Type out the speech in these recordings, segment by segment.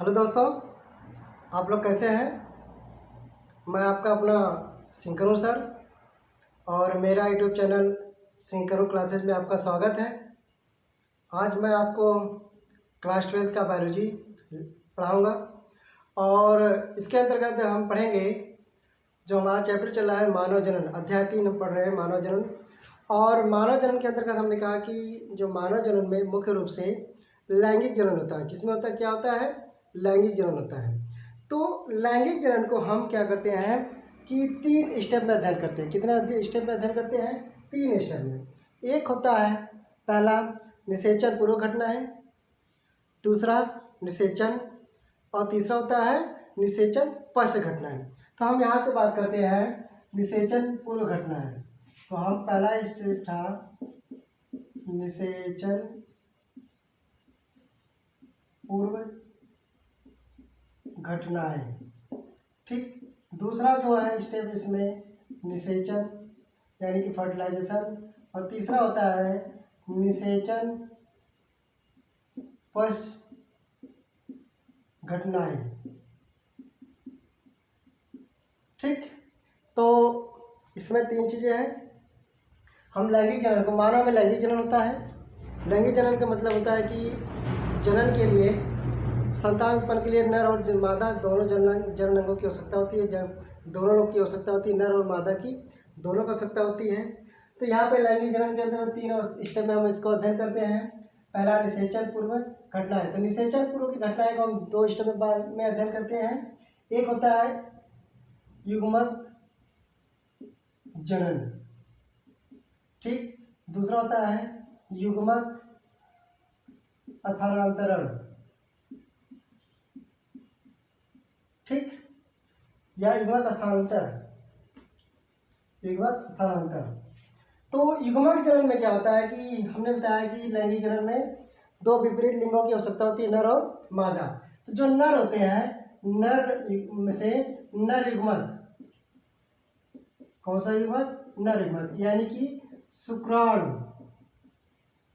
Hello दोस्तों, आप लोग कैसे हैं। मैं आपका अपना सिंकरू सर और मेरा यूट्यूब चैनल सिंकरू क्लासेज में आपका स्वागत है। आज मैं आपको क्लास 12 का बायोलॉजी पढ़ाऊंगा और इसके अंतर्गत हम पढ़ेंगे जो हमारा चैप्टर चल रहा है मानव जनन। अध्याय 3 हम पढ़ रहे हैं मानव जनन। और मानव जनन के अंतर्गत हमने कहा कि जो मानव जनन में मुख्य रूप से लैंगिक जनन होता है। किसमें होता है, क्या होता है, लैंगिक जनन होता है। तो लैंगिक जनन को हम क्या करते हैं कि 3 स्टेप में अध्ययन करते हैं। कितने स्टेप में अध्ययन करते हैं, 3 स्टेप में। एक होता है पहला निषेचन पूर्व घटना है, दूसरा निषेचन और तीसरा होता है निषेचन पश्च घटना है। तो हम यहाँ से बात करते हैं निषेचन पूर्व घटना है। तो हम पहला स्टेप था निषेचन पूर्व घटनाएं, ठीक। दूसरा जो है स्टेप इसमें निषेचन यानी कि फर्टिलाइजेशन, और तीसरा होता है निषेचन पश्च घटनाएं, ठीक। तो इसमें 3 चीज़ें हैं। हम लैंगिक जनन को, मानव में लैंगिक जनन होता है। लैंगिक जनन का मतलब होता है कि जनन के लिए, संतान उत्पन्न के लिए नर और मादा दोनों जनन अंगों की आवश्यकता होती है। दोनों लोग की आवश्यकता होती है, नर और मादा की दोनों की आवश्यकता होती है। तो यहाँ पे लैंगिक जनन के अंदर 3 स्टेप में हम इसको अध्ययन करते हैं। पहला निषेचन पूर्व घटना है। तो निषेचन पूर्व की घटनाएं को हम 2 स्टेप में अध्ययन करते हैं। एक होता है युग्मक जनन, ठीक। दूसरा होता है युग्मक स्थानांतरण, ठीक, या युग्मक स्थानांतर। युग्मक स्थानांतर। तो युग्मक जनन में क्या होता है कि हमने बताया कि लैंगिक जनन में 2 विपरीत लिंगों की आवश्यकता होती है, नर और मादा। तो जो नर होते हैं, नर में से नर युग्मक, कौन सा युग्मक, नर युग्मक, यानी कि शुक्राणु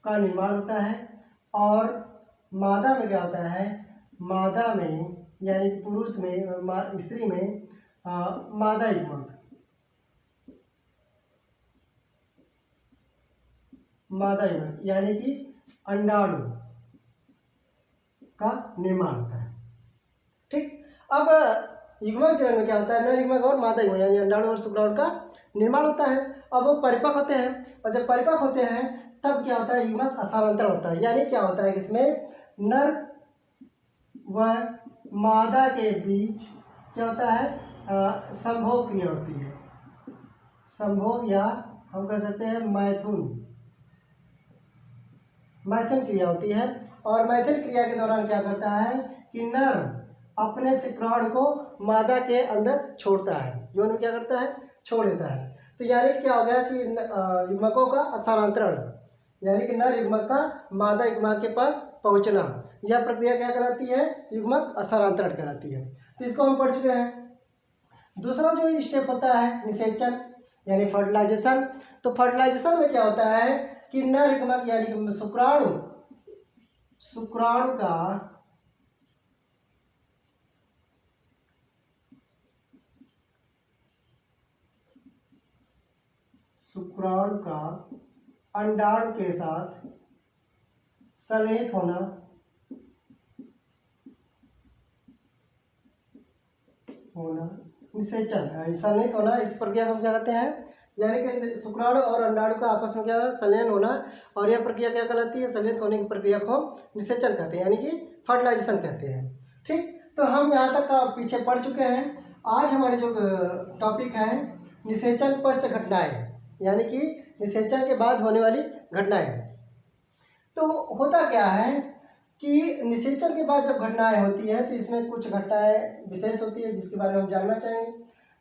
का निर्माण होता है। और मादा में क्या होता है, मादा में यानी कि पुरुष में, स्त्री में मादा युग्मक, मादा युग्मक यानी कि अंडाणु का निर्माण होता है, ठीक। अब युग्मक जनन में क्या होता है, नर युग्मक और मादा युग्मक यानी अंडाणु और शुक्राणु का निर्माण होता है। अब वो परिपक्व होते हैं, और जब परिपक्व होते हैं तब क्या होता है, युग्मक स्थानांतरण होता है। यानी क्या होता है, इसमें नर व मादा के बीच क्या होता है, संभोग क्रिया होती है। संभोग या हम कह सकते हैं मैथुन क्रिया होती है। और मैथुन क्रिया के दौरान क्या करता है कि नर अपने शुक्राणु को मादा के अंदर छोड़ता है, यौन में क्या करता है, छोड़ देता है। तो यानी क्या हो गया कि युग्मकों का स्थानांतरण, यानी कि नर युग्मक का मादा युग्मक के पास पहुंचना, यह प्रक्रिया क्या कहलाती है, युग्मक स्थानांतरण कहलाती है। तो इसको हम पढ़ चुके हैं। दूसरा जो स्टेप होता है निषेचन यानी फर्टिलाइजेशन। तो फर्टिलाइजेशन में क्या होता है कि नर युग्मक यानी कि शुक्राणु का अंडाणु के साथ सन्निहित होना निषेचन, सन्निहित होना, इस प्रक्रिया को हम क्या कहते हैं, यानी कि शुक्राणु और अंडाणु का आपस में क्या संलयन होना, और यह प्रक्रिया क्या कहलाती है, संलयन होने की प्रक्रिया को निषेचन कहते हैं, यानी कि फर्टिलाइजेशन कहते हैं, ठीक। तो हम यहाँ तक पीछे पढ़ चुके हैं। आज हमारे जो टॉपिक है निषेचन पश्च घटनाएं, यानी कि निषेचन के बाद होने वाली घटनाएं। तो होता क्या है कि निषेचन के बाद जब घटनाएं होती है तो इसमें कुछ घटनाएं विशेष होती है जिसके बारे में हम जानना चाहेंगे।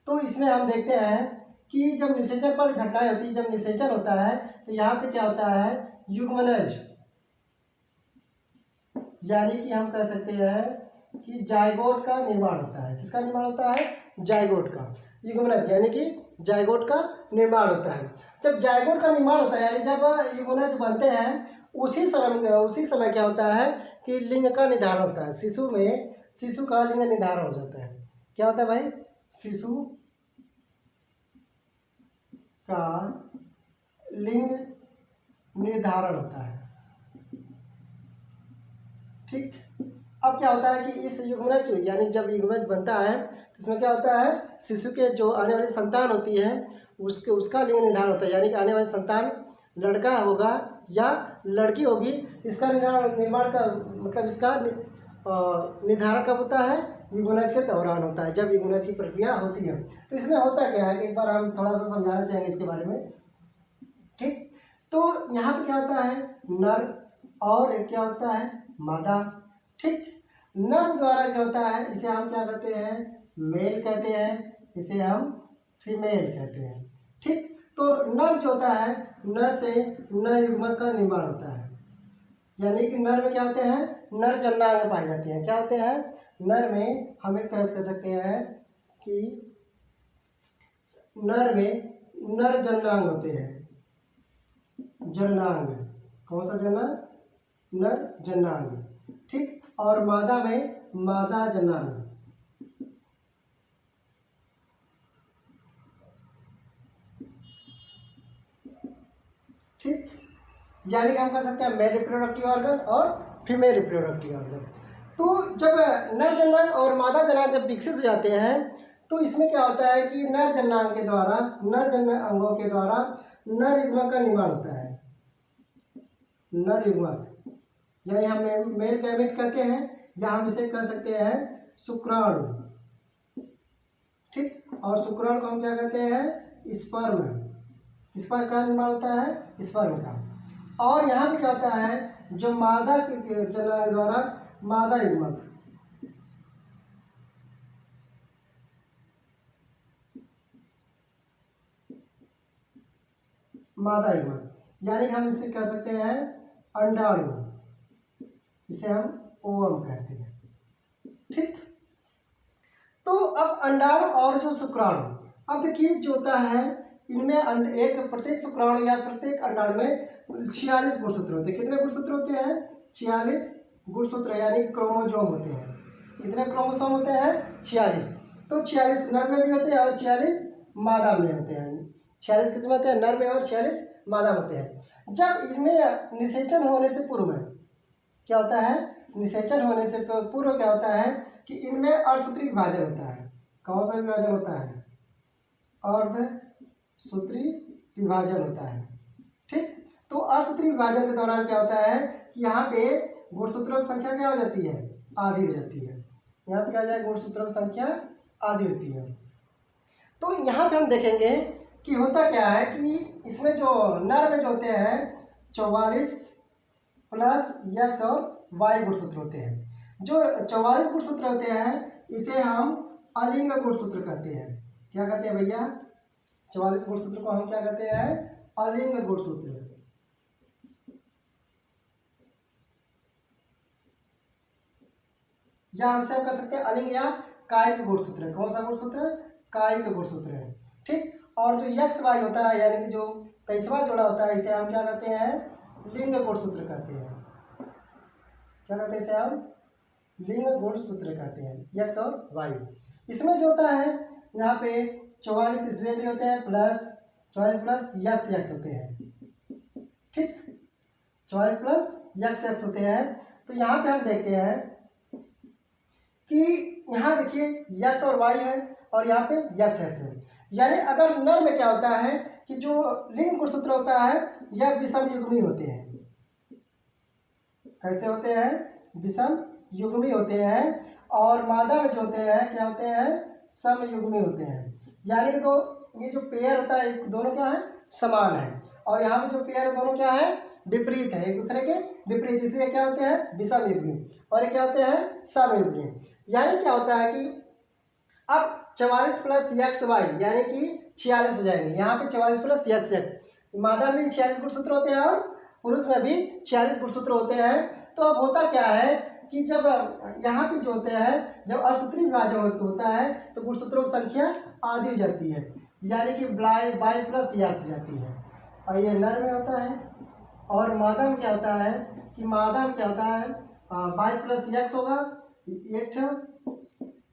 तो इसमें हम देखते हैं कि जब निषेचन पर घटनाएं होती है, जब निषेचन होता है तो यहाँ पे क्या होता है, युग्मनज, यानी कि हम कह सकते हैं कि जायगोट का निर्माण होता है। किसका निर्माण होता है, जायगोट का। युग्मनज यानी कि जायगोट का निर्माण होता है। जब जायगोट का निर्माण होता है यानी जब युग्मनज बनते हैं उसी समय क्या होता है कि लिंग का निर्धारण होता है। शिशु में शिशु का लिंग निर्धारण हो जाता है। क्या होता है भाई? शिशु का लिंग निर्धारण होता है। ठीक। अब क्या होता है कि इस युग्मज यानी जब युग्मज बनता है तो इसमें क्या होता है, शिशु के जो आने वाली संतान होती है उसका लिंग निर्धारण होता है। यानी कि आने वाली संतान लड़का होगा या लड़की होगी, इसका निर्माण का मतलब इसका निर्धारण कब होता है? युग्मज के दौरान होता है, जब युग्मज की प्रक्रिया होती है। तो इसमें होता क्या है कि एक बार हम थोड़ा सा समझाना चाहेंगे इसके बारे में। ठीक। तो यहाँ पे क्या होता है? नर और एक क्या होता है? मादा। ठीक। नर द्वारा जो होता है इसे हम क्या कहते हैं? मेल कहते हैं, इसे हम फीमेल कहते हैं। ठीक। तो नर जो होता है, नर से नर युग्मक का निर्माण होता है। यानी कि नर में क्या होते हैं? नर जननांग पाए जाते हैं। क्या होते हैं? नर में हम एक तरह से कह सकते हैं कि नर में नर जननांग होते हैं। जननांग, कौन सा जननांग? नर जननांग। ठीक। और मादा में मादा जननांग। ठीक। यानी कि हम कह सकते हैं मेल रिप्रोडक्टिव ऑर्गन और फीमेल रिप्रोडक्टिव ऑर्गन। तो जब नर जननांग और मादा जननांग जब विकसित हो जाते हैं तो इसमें क्या होता है कि नर जननांग के द्वारा, नर जनन अंगों के द्वारा नर युग्मक का निर्माण होता है। नर युग्मक यानी हम मेल गैमेट कहते हैं या हम इसे कह सकते हैं शुक्राणु। ठीक। और शुक्राणु को हम क्या कहते हैं? स्पर्म। स्पर्म का निर्माण होता है, स्पर्म का। और यहाँ पे क्या होता है? जो मादा के जननांग द्वारा मादा युग्मक, मादा युग्मक यानी हम इसे कह सकते हैं अंडाणु, इसे हम ओवम कहते हैं। ठीक। तो अब अंडाणु और जो शुक्राणु, अब देखिए जो होता है इनमें एक प्रत्येक शुक्राणु या प्रत्येक अंडाणु में 46 गुणसूत्र होते हैं। कितने गुणसूत्र होते हैं? 46 गुणसूत्र यानी क्रोमोसोम होते हैं। कितने क्रोमोसोम होते हैं? 46। तो 46 नर में भी होते हैं और 46 मादा में होते हैं। 46 कितने होते हैं? नर में और 46 मादा में होते हैं। जब इसमें निषेचन होने से पूर्व क्या होता है? निषेचन होने से पूर्व क्या होता है कि इनमें अर्धसूत्री विभाजन होता है। कौन सा विभाजन होता है? अर्धसूत्री विभाजन होता है। ठीक। तो अर्धसूत्री विभाजन के दौरान क्या होता है कि यहाँ पे गुणसूत्रों की संख्या क्या हो जाती है? आधी हो जाती है। यहाँ पे क्या हो जाएगा? गुणसूत्रों की संख्या आधी होती है। तो यहाँ पे हम देखेंगे कि होता क्या है कि इसमें जो नर में जो होते हैं 44 प्लस एक्स और वाई गुणसूत्र होते हैं। जो 44 गुणसूत्र होते हैं इसे हम अलिंग गुणसूत्र कहते हैं। क्या कहते हैं भैया? 44 गुणसूत्र को हम क्या कहते हैं? अलिंग गुणसूत्र। या हमसे हम कह सकते हैं अलिंग या कायिक गुणसूत्र। कौन सा गुणसूत्र? कायिक गुणसूत्र है। ठीक। और जो एक्स वाई होता है यानी कि जो 23वां जोड़ा होता है इसे हम क्या कहते हैं? लिंग गुणसूत्र कहते हैं। क्या कहते हैं इसे हम? लिंग गुणसूत्र कहते हैं, एक्स और वाई। इसमें जो होता है यहाँ पे 44 इसमें भी होते हैं प्लस 44 प्लस एक्स होते हैं। ठीक। 44 प्लस एक्स होते हैं। तो यहाँ पे हम देखते हैं कि यहाँ देखिए एक्स और वाई है और यहाँ पे एक्स है। यानी अगर नर में क्या होता है कि जो लिंग गुणसूत्र होता है यह विषम युग्मी होते हैं। कैसे होते हैं? विषम युग्मी होते हैं। और मादा में जो होते हैं क्या होते हैं? समयुग्मी होते हैं। यानी कि तो ये जो पेयर होता है दोनों क्या है? समान है। और यहाँ पे जो पेयर है दोनों क्या है? विपरीत है, एक दूसरे के विपरीत, इसलिए क्या होते हैं? विषम युग्मी। और ये क्या होते हैं? समयुग्मी। यानी क्या होता है कि अब 44 प्लस एक्स वाई यानी कि 46 हो जाएंगे। यहाँ पे 44 प्लस एक्स मादा में 46 गुणसूत्र होते हैं और पुरुष में भी 46 गुणसूत्र होते हैं। तो अब होता क्या है कि जब यहाँ पे जो होते हैं जब अर्धसूत्री विभाजन होता है तो गुणसूत्रों की संख्या आधी हो जाती है, यानी कि 22 प्लस एक्स जाती है। और ये नर में होता है। और मादा में क्या होता है कि मादा में क्या होता है? 22 प्लस एक्स होगा 8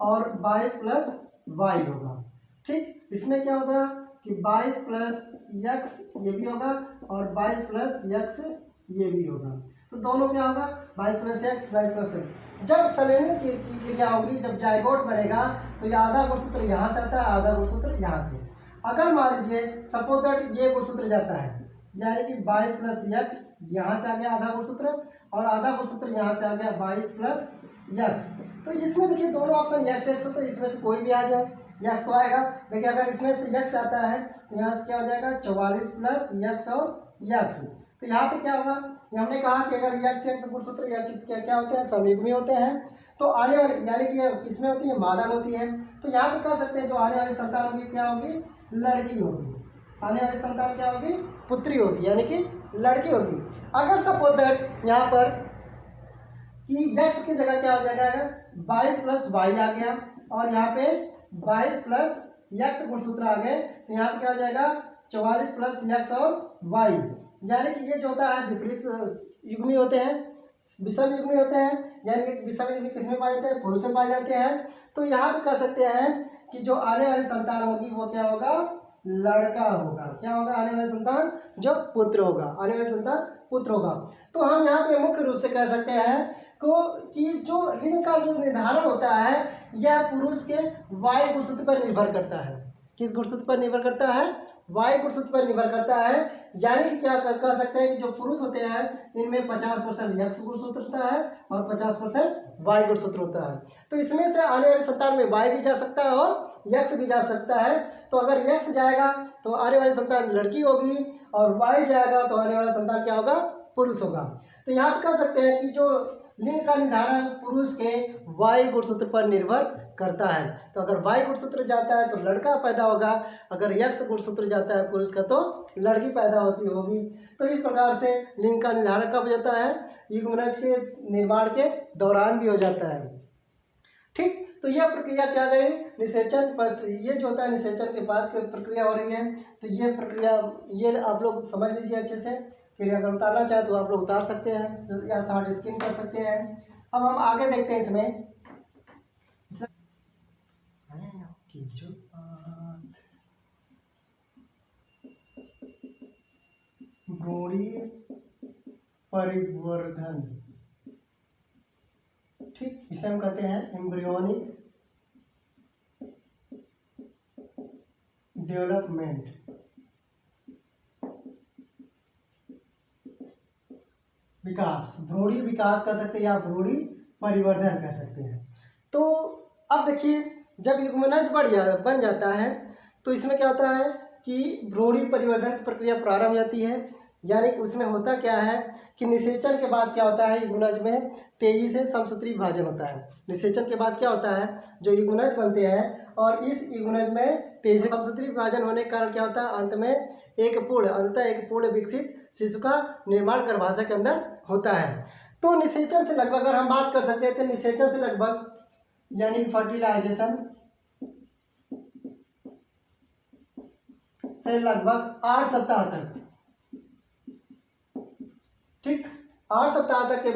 और 22 प्लस वाई होगा। ठीक, इसमें क्या होगा कि 22 प्लस एक्स ये भी होगा और 22 प्लस एक्स ये भी होगा। तो दोनों क्या होगा 22 प्लस एक्स 22 प्लस एक्स। जब सलेनियन की क्या होगी, जब जाइगोट बनेगा तो ये आधा गुणसूत्र यहाँ से आता है, आधा गुणसूत्र यहाँ से। अगर मान लीजिए सपोज दैट ये गुणसूत्र जाता है, यानी कि 22 प्लस एक्स यहाँ से आ गया आधा गुणसूत्र और आधा गुणसूत्र यहाँ से आ गया 22 प्लस एक्स। तो इसमें देखिए दोनों ऑप्शन एक्स एक्स तो इसमें से कोई भी आ जाए, एक्स तो आएगा। देखिए अगर इसमें से एक्स आता है तो यहाँ से क्या हो जाएगा 44 प्लस एक्स और एक्स। तो यहाँ पे क्या होगा, हमने कहा कि अगर एक्स एक्स गुणसूत्र या क्या होते हैं, समयुग्मी होते हैं। तो आने वाले यानी कि किसमें होती है, मादा में होती है। तो यहाँ पे कह सकते हैं जो आने वाली संतान होगी क्या होगी, लड़की होगी। आने वाली संतान क्या होगी, पुत्री होगी, यानी कि लड़की होगी। अगर सपोज दैट यहाँ पर कि एक्स की जगह क्या हो जाएगा, 22 प्लस वाई आ गया और यहाँ पे 22 प्लस एक्स गुणसूत्र आ गए, तो यहाँ पे क्या हो जाएगा 44 प्लस एक्स और वाई। यानी कि ये जो होता है विपरीत युग्मी होते हैं, विषम युग्मी होते हैं। यानी कि विषम युग्मी किसमें पाए जाते हैं, पुरुष में पाए जाते हैं। तो यहाँ पे कह सकते हैं कि जो आने वाली संतान होगी वो क्या होगा, लड़का होगा। क्या होगा, आने वाली संतान जो पुत्र होगा, आने वाली संतान पुत्र होगा। तो हम यहाँ पे मुख्य रूप से कह सकते हैं कि जो लिंग का जो निर्धारण होता है यह पुरुष के वाई गुणसूत्र पर निर्भर करता है। किस गुणसूत्र पर निर्भर करता है, वाई गुणसूत्र पर निर्भर करता है। यानी कि क्या कह सकते हैं कि जो पुरुष होते हैं इनमें 50% एक्स गुणसूत्र होता है और 50% वाई गुणसूत्र होता है। तो इसमें से आने वाली संतान में वाई भी जा सकता है और एक्स भी जा सकता है। तो अगर एक्स जाएगा तो आने वाली संतान लड़की होगी और वाई जाएगा तो आने वाला संतान क्या होगा, पुरुष होगा। तो यहाँ पे कह सकते हैं कि जो लिंग का निर्धारण पुरुष के वाई गुणसूत्र पर निर्भर करता है। तो अगर वाई गुणसूत्र जाता है तो लड़का पैदा होगा, अगर एक्स गुणसूत्र जाता है पुरुष का तो लड़की पैदा होगी। तो इस प्रकार से लिंग का निर्धारण कब हो जाता है, युग्मनज के निर्माण के दौरान भी हो जाता है। ठीक, तो यह प्रक्रिया क्या गई, निषेचन पर, ये जो होता है निषेचन के बाद की प्रक्रिया हो रही है। तो ये प्रक्रिया ये आप लोग समझ लीजिए अच्छे से, फिर अगर उतारना चाहे तो आप लोग उतार सकते हैं या शॉर्ट स्किम कर सकते हैं। अब हम आगे देखते हैं इसमें भ्रूणीय परिवर्धन। ठीक, इसे हम कहते हैं एम्ब्रियोनिक डेवलपमेंट। विकास, भ्रूणीय विकास कह सकते हैं या भ्रूणीय परिवर्धन कह सकते हैं। तो अब देखिए जब युग्मनज बन जाता है तो इसमें क्या होता है कि भ्रूणीय परिवर्धन की प्रक्रिया प्रारंभ हो जाती है। यानी कि उसमें होता क्या है कि निषेचन के बाद क्या होता है, युग्मनज में तेजी से समसूत्री विभाजन होता है। निषेचन के बाद क्या होता है, जो युग्मनज बनते हैं और इस युग्मनज में तेजी से समसूत्री विभाजन होने के कारण क्या होता है, अंततः एक पूर्ण विकसित शिशु का निर्माण गर्भाशय के अंदर होता है। तो निषेचन से लगभग अगर हम बात कर सकते हैं तो निषेचन से लगभग यानी फर्टिलाइजेशन से लगभग 8 सप्ताह तक, ठीक 8 सप्ताह तक के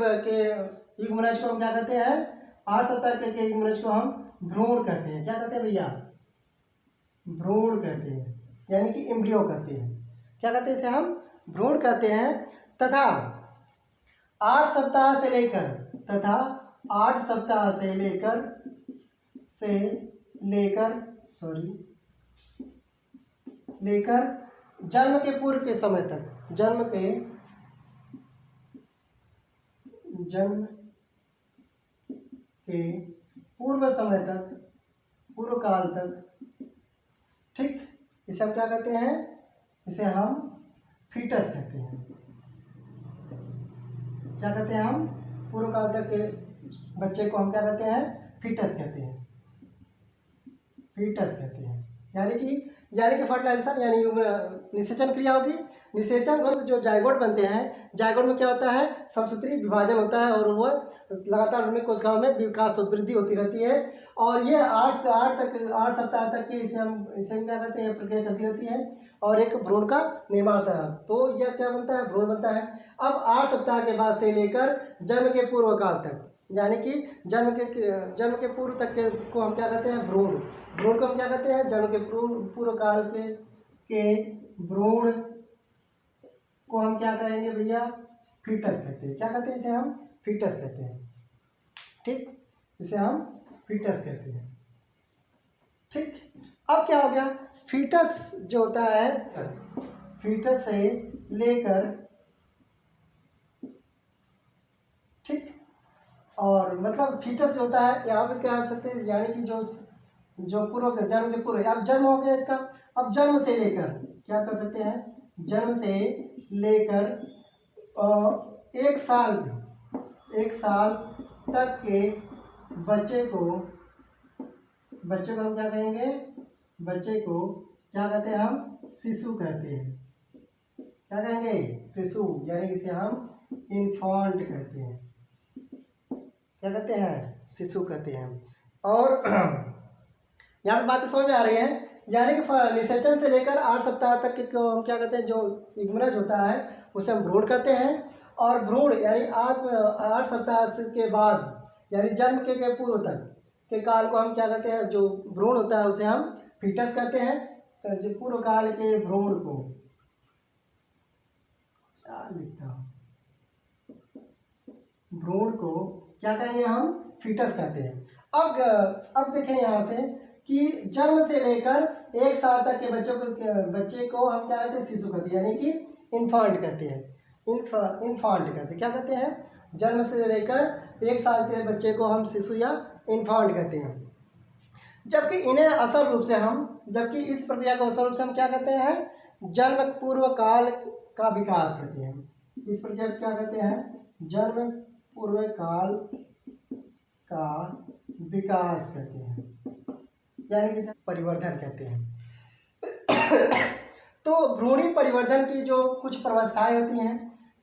युग्मनज को हम क्या कहते हैं, 8 सप्ताह के युग्मनज को हम भ्रूण कहते हैं। क्या कहते हैं भैया, भ्रूण कहते हैं, यानी कि एम्ब्रियो कहते हैं। क्या कहते हैं इसे हम, भ्रूण कहते हैं। तथा 8 सप्ताह से लेकर जन्म के पूर्व के समय तक, जन्म के पूर्व समय तक, पूर्व काल तक, ठीक इसे हम क्या कहते हैं, इसे हम फीटस कहते हैं। क्या कहते हैं हम, पूर्व काल तक के बच्चे को हम क्या कहते हैं, फीटस कहते हैं। यानी कि फर्टिलाइजेशन यानी निषेचन क्रिया होगी। निषेचन वक्त जो जायगोट बनते हैं, जायगोट में क्या होता है, समसूत्री विभाजन होता है और वह लगातार उनमें कोशिकाओं में विकास वृद्धि होती रहती है। और ये 8 सप्ताह तक की इसे क्या कहते हैं, प्रक्रिया चलती रहती है और एक भ्रूण का निर्माण होता है। तो यह क्या बनता है, भ्रूण बनता है। अब 8 सप्ताह के बाद से लेकर जन्म के पूर्व काल तक, यानी कि जन्म के पूर्व तक के को हम क्या कहते हैं, भ्रूण। भ्रूण को हम क्या कहते हैं, जन्म के पूर्व काल के भ्रूण को हम क्या कहेंगे भैया, फीटस कहते हैं। क्या कहते हैं इसे, हम फीटस कहते हैं। ठीक, इसे हम फीटस कहते हैं। ठीक, अब क्या हो गया, फीटस जो होता है, फीटस से लेकर, ठीक, और मतलब फीटस होता है, यहाँ पे क्या कर सकते हैं, यानी कि जो पूर्व जन्म के पूर्व, अब जन्म हो गया इसका, अब जन्म से लेकर क्या कर सकते हैं, जन्म से लेकर 1 साल तक के बच्चे को हम क्या कहेंगे, बच्चे को क्या कहते हैं, हम शिशु कहते हैं। क्या कहेंगे, शिशु, यानी इसे हम इन्फेंट कहते हैं। क्या कहते हैं, शिशु कहते हैं। और यहाँ पे बातें समझ में आ रही हैं, यानी कि निषेचन से लेकर 8 सप्ताह तक को हम क्या कहते हैं, जो इग्मनज होता है उसे हम भ्रूण कहते हैं। और भ्रूण यानी 8 सप्ताह के बाद, यानी जन्म के पूर्व तक के काल को हम क्या कहते हैं, जो भ्रूण होता है उसे हम फीटस कहते हैं। तो जो पूर्व काल के भ्रूण को क्या लिखता हूँ, भ्रूण को क्या कहेंगे, हम फीटस कहते हैं। अब देखें यहाँ से कि जन्म से लेकर 1 साल तक के बच्चे को हम क्या कहते हैं, शिशु कहते हैं, यानी कि इन्फेंट कहते हैं। इन्फेंट कहते हैं, क्या कहते हैं, जन्म से लेकर 1 साल के बच्चे को हम शिशु या इन्फेंट कहते हैं। जबकि इस प्रक्रिया को असल रूप से हम क्या कहते हैं, जन्म पूर्व काल का विकास कहते हैं। इस प्रक्रिया को क्या कहते हैं, जन्म पूर्व काल का विकास कहते हैं, यानी कि इसे परिवर्धन कहते हैं। तो भ्रूणी परिवर्धन की जो कुछ प्रवस्थाएं होती हैं,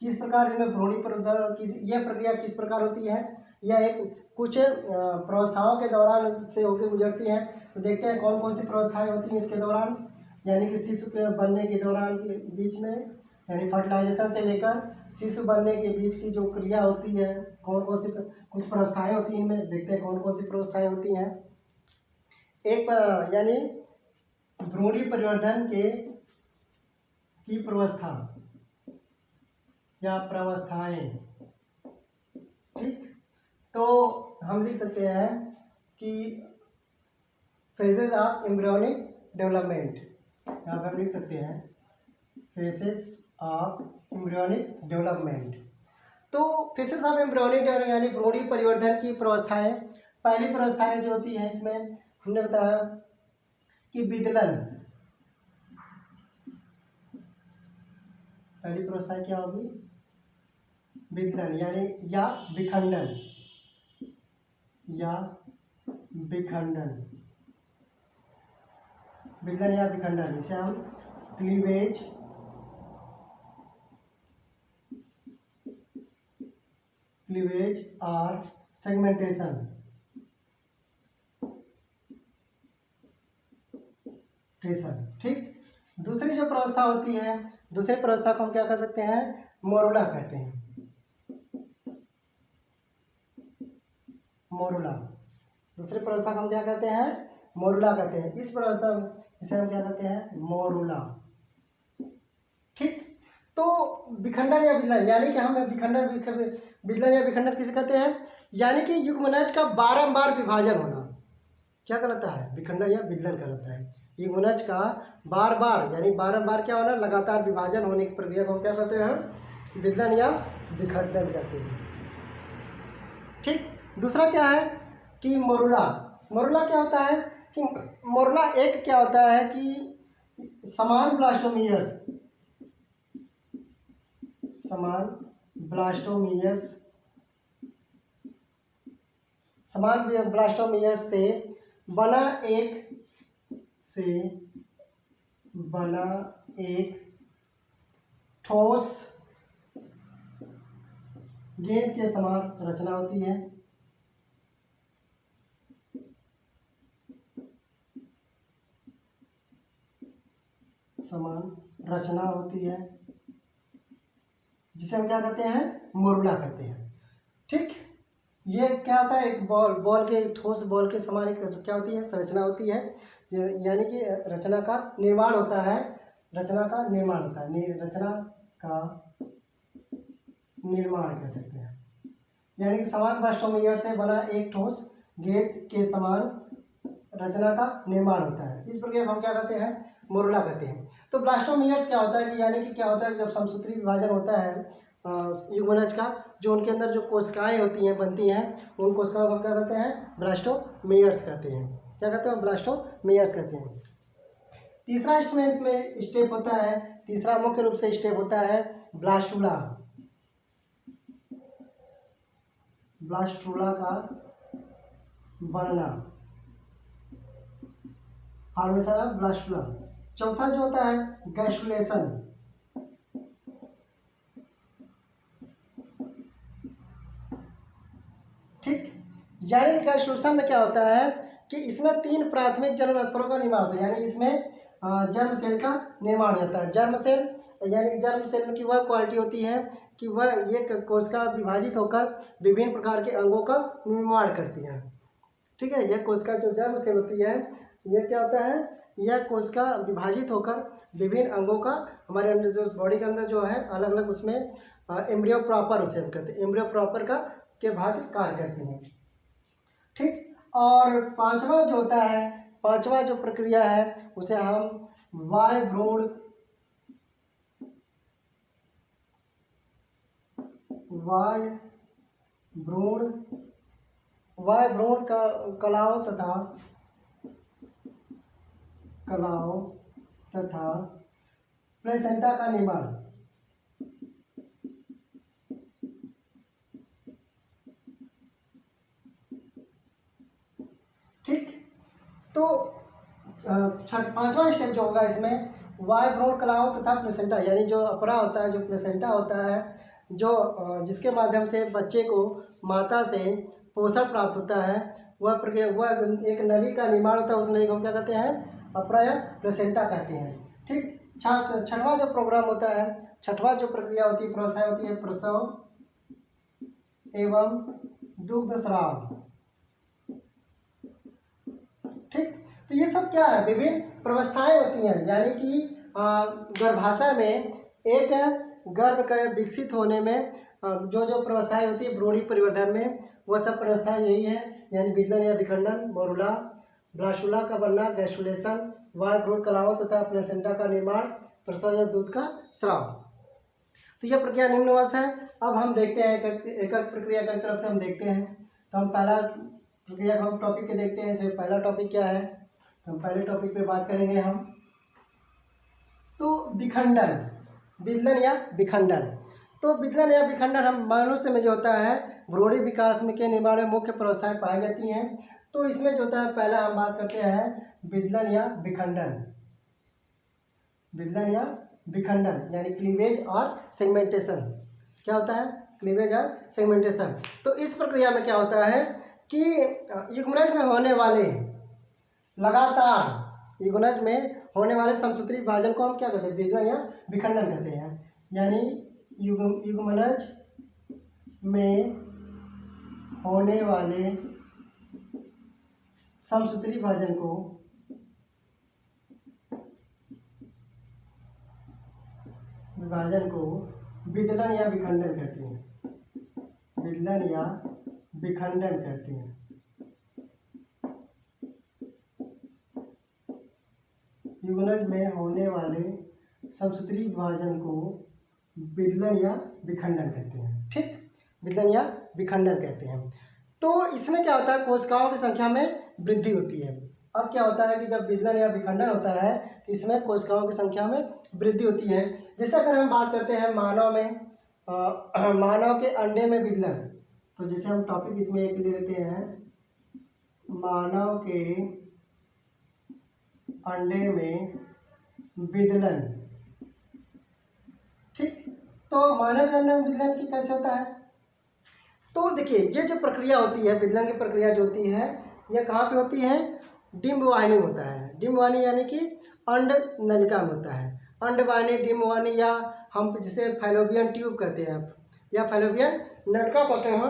किस प्रकार इनमें भ्रूणी परिवर्धन की यह प्रक्रिया किस प्रकार होती है, यह कुछ प्रवस्थाओं के दौरान से होकर गुजरती है। तो देखते हैं कौन कौन सी प्रवस्थाएं होती हैं इसके दौरान, यानी कि शिशु के बनने के दौरान के बीच में, यानी फर्टिलाइजेशन से लेकर शिशु बनने के बीच की जो क्रिया होती है, कौन कौन सी कुछ प्रवस्थाएं होती हैं इनमें, देखते हैं कौन कौन सी प्रवस्थाएं होती हैं। एक यानी भ्रूणी परिवर्धन की प्रवस्था या प्रवस्थाएं, ठीक, तो हम लिख सकते हैं कि फेजेस ऑफ एम्ब्रियोनिक डेवलपमेंट, यहाँ पर हम लिख सकते हैं फेजेस ऑफ एम्ब्रियोनिक डेवलपमेंट। तो फेजेस ऑफ एम्ब्रियोनिक डेवलपमेंट यानी भ्रूणी परिवर्धन की प्रवस्थाएं, पहली प्रवस्थाएं जो होती है इसमें हमने बताया कि विदलन, पहली प्रवस्था क्या होगी, विदलन यानी या विखंडन, विदलन या विखंडन, इसे हम क्लीवेज और सेगमेंटेशन ठीक। दूसरी जो प्रवस्था होती है, दूसरी प्रवस्था को हम क्या कह सकते हैं, मोरुला कहते हैं। मोरुला, दूसरी प्रवस्था को हम क्या कहते हैं, मोरुला कहते हैं। इस प्रवस्था इसे हम क्या कहते हैं, मोरुला, ठीक। तो विखंडन या विदलन, यानी कि हम विदलन या विखंडन किसे कहते हैं, यानी कि युग्मनज का बारंबार विभाजन होना, क्या कहलाता है, विखंडन या विदलन कहलाता है। युग्मनज का बार बार यानी बारंबार क्या होना, लगातार विभाजन होने की प्रक्रिया को हम क्या कहते हैं, विदलन या विखंडन कहते हैं, ठीक। दूसरा क्या है कि मोरुला, मोरुला क्या होता है कि मोरुला एक क्या होता है कि समान ब्लास्टोमियर्स से बना एक ठोस गेंद के समान रचना होती है। समान रचना होती है जिसे हम क्या कहते हैं, मोरुला कहते हैं, ठीक। ये क्या होता है, एक बॉल के ठोस बॉल के समान एक क्या होती है, संरचना होती है। यानी कि रचना का निर्माण होता है, रचना का निर्माण होता है, रचना का निर्माण कह सकते हैं। यानी कि समान ब्लास्टोमेयर से बना एक ठोस गेंद के समान रचना का निर्माण होता है। इस प्रक्रिया को हम क्या कहते हैं, मोरुला कहते हैं। तो ब्लास्टोमेयर्स क्या होता है कि यानी कि क्या होता है, जब समसूत्री विभाजन होता है युग्मनज का, जो उनके अंदर जो कोशिकाएं होती हैं, बनती हैं, उन कोशिकाओं को क्या कहते हैं, ब्लास्टोमेयर्स कहते हैं। क्या कहते हैं, ब्लास्टोमेयर्स कहते हैं। तीसरा इसमें स्टेप होता है, तीसरा मुख्य रूप से स्टेप होता है ब्लास्टुला। ब्लास्टुला का बनना, फॉर्मेशन ऑफ ब्लास्टुला। चौथा जो होता है गैस्ट्रुलेशन। ठीक, यानी गैस्ट्रुलेशन में क्या होता है कि इसमें 3 प्राथमिक जन्म स्तरों का निर्माण होता है। यानी इसमें जर्म सेल का निर्माण होता है। जर्म सेल यानी जर्म सेल की वह क्वालिटी होती है कि वह ये कोशिका विभाजित होकर विभिन्न प्रकार के अंगों का निर्माण करती है। ठीक है, यह कोशिका जो जर्म सेल होती है, यह क्या होता है, यह कोशिका विभाजित होकर विभिन्न अंगों का, हमारे अंदर जो बॉडी के अंदर जो है अलग अलग उसमें एम्ब्रियो प्रॉपर उसे हम कहते हैं, एम्ब्रियो प्रॉपर का के भांति कार्य करती हैं। ठीक, और पांचवा जो होता है, पांचवा जो प्रक्रिया है उसे हम वाय भ्रूण का कलाओं तथा प्लेसेंटा का निर्माण। ठीक, तो पांचवा स्टेप जो होगा इसमें वाय भ्रूण कलाओं तथा प्लेसेंटा, यानी जो अपरा होता है, जो प्लेसेंटा होता है, जो जिसके माध्यम से बच्चे को माता से पोषण प्राप्त होता है, वह प्रक्रिया, वह एक नली का निर्माण होता है। उस नली को हम क्या कहते हैं, अपरा या प्लेसेंटा कहते हैं। ठीक, छठवां जो प्रोग्राम होता है, छठवां जो प्रक्रिया होती है, प्रवस्था होती है प्रसव एवं दुग्ध स्राव। ठीक, तो ये सब क्या है, विभिन्न प्रवस्थाएं होती हैं। यानी कि गर्भाशय में एक गर्भ का विकसित होने में जो जो प्रवस्थाएं होती है भ्रूणी परिवर्धन में, वह सब प्रवस्थाएं यही है। यानी विदलन या विखंडन, मोरुला, ब्लास्टुला का बनना, गैस्ट्रुलेशन, वाय भ्रूण कलाओं तथा प्लेसेंटा का निर्माण, प्रसव या दूध का स्राव। तो यह प्रक्रिया निम्नवश है। अब हम देखते हैं एक एक प्रक्रिया की तरफ से हम देखते हैं। तो हम पहला प्रक्रिया को हम टॉपिक के देखते हैं। इसमें पहला टॉपिक क्या है, तो हम पहले टॉपिक पे बात करेंगे हम। तो विखंडन, विदलन या विखंडन। तो विदलन या विखंडन हम मनुष्य में जो होता है भ्रूणी विकास में के निर्माण में मुख्य प्रवस्थाएं पाई जाती हैं। तो इसमें जो होता है, पहला हम बात करते हैं विदलन या विखंडन। विदलन या विखंडन यानी क्लीवेज और सेगमेंटेशन। क्या होता है, क्लीवेज और सेगमेंटेशन। तो इस प्रक्रिया में क्या होता है कि युग्मनज में होने वाले लगातार युग्मनज में होने वाले समसूत्री विभाजन को हम क्या कहते हैं, विदलन या विखंडन कहते हैं। यानी युग्मनज में होने वाले समसूत्री विभाजन को विदलन या विखंडन कहते हैं। विदलन या विखंडन कहते हैं। युग्मनज में होने वाले समसूत्री विभाजन को विदलन या विखंडन कहते हैं। ठीक, विदलन या विखंडन कहते हैं। तो इसमें क्या होता है, कोशिकाओं की संख्या में वृद्धि होती है। अब क्या होता है कि जब विदलन या विखंडन होता है तो इसमें कोशिकाओं की संख्या में वृद्धि होती है। जैसे अगर हम बात करते हैं मानव में, मानव के अंडे में विदलन, तो जैसे हम टॉपिक इसमें एक ले लेते हैं, मानव के अंडे में विदलन। ठीक, तो मानव के अंडे में विदलन की कैसे होता है, तो देखिए ये जो प्रक्रिया होती है, विदलन की प्रक्रिया जो होती है, यह कहाँ पे होती है, डिम्ब वाहिनी में होता है। डिम्ब वाहिनी यानी कि अंड नलिका में होता है। अंड वाहिनी, डिम्ब वाहिनी, या हम जिसे फैलोपियन ट्यूब कहते हैं या फैलोपियन नलिका कहते हैं,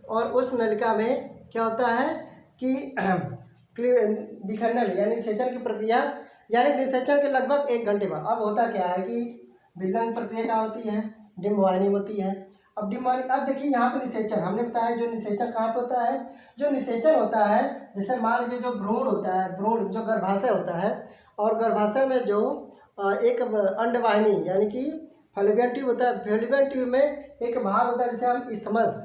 और उस नलिका में क्या होता है कि विखंडन यानी निषेचन की प्रक्रिया, यानी निषेचन के लगभग 1 घंटे बाद। अब होता क्या है कि विलयन प्रक्रिया क्या होती है, डिम्ब वाहिनी होती है। अब डिम्ब वाहिनी, अब देखिए यहाँ पे निषेचन हमने बताया, जो निषेचन कहाँ पे होता है, जो निषेचन होता है जैसे मान लीजिए जो भ्रूण होता है, भ्रूण जो गर्भाशय होता है, और गर्भाशय में जो एक अंडवाहिनी यानी कि फैलोपियन ट्यूब होता है, फैलोपियन ट्यूब में एक भाग होता है जिसे हम इस्थमस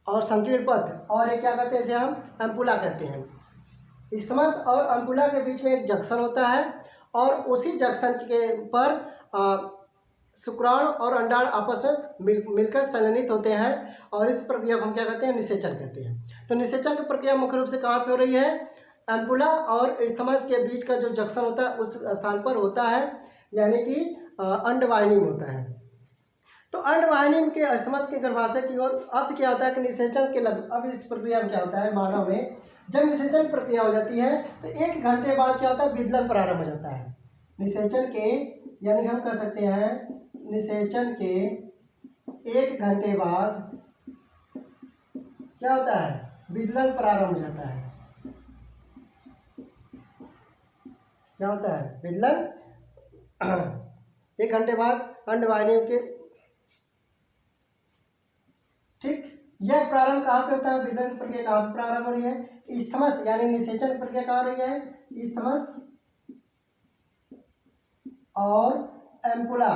और संकीर्ण पथ, और एक क्या कहते हैं, इसे हम एम्पुला कहते हैं। इस्थमस और एम्पुला के बीच में एक जंक्शन होता है, और उसी जंक्शन के पर शुक्राणु और अंडाणु आपस में मिलकर संलयनित होते हैं, और इस प्रक्रिया को हम क्या कहते हैं, निषेचन कहते हैं। तो निषेचन की प्रक्रिया मुख्य रूप से कहाँ पे हो रही है, एम्पुला और इस्थमस के बीच का जो जंक्शन होता है उस स्थान पर होता है, यानी कि अंडवाहिनी में होता है। तो अंडवाहिनी के इस्थमस के गर्भाशय की ओर अब क्या होता है कि निषेचन के अब इस प्रक्रिया में क्या होता है, मानव में जब निषेचन प्रक्रिया हो जाती है तो 1 घंटे बाद क्या होता है, विदलन प्रारंभ हो जाता है। निषेचन के, यानी हम कह सकते हैं निषेचन के 1 घंटे बाद क्या होता है, विदलन प्रारंभ हो जाता है। क्या होता है, विदलन 1 घंटे बाद अंडवाहिनी के, ठीक। यह प्रारंभ कहाँ पे होता है, विदलन प्रक्रिया कहाँ पे प्रारंभ हो रही है, इस्थमस यानी निषेचन प्रक्रिया कहाँ हो रही है, इस्थमस और एम्पुला,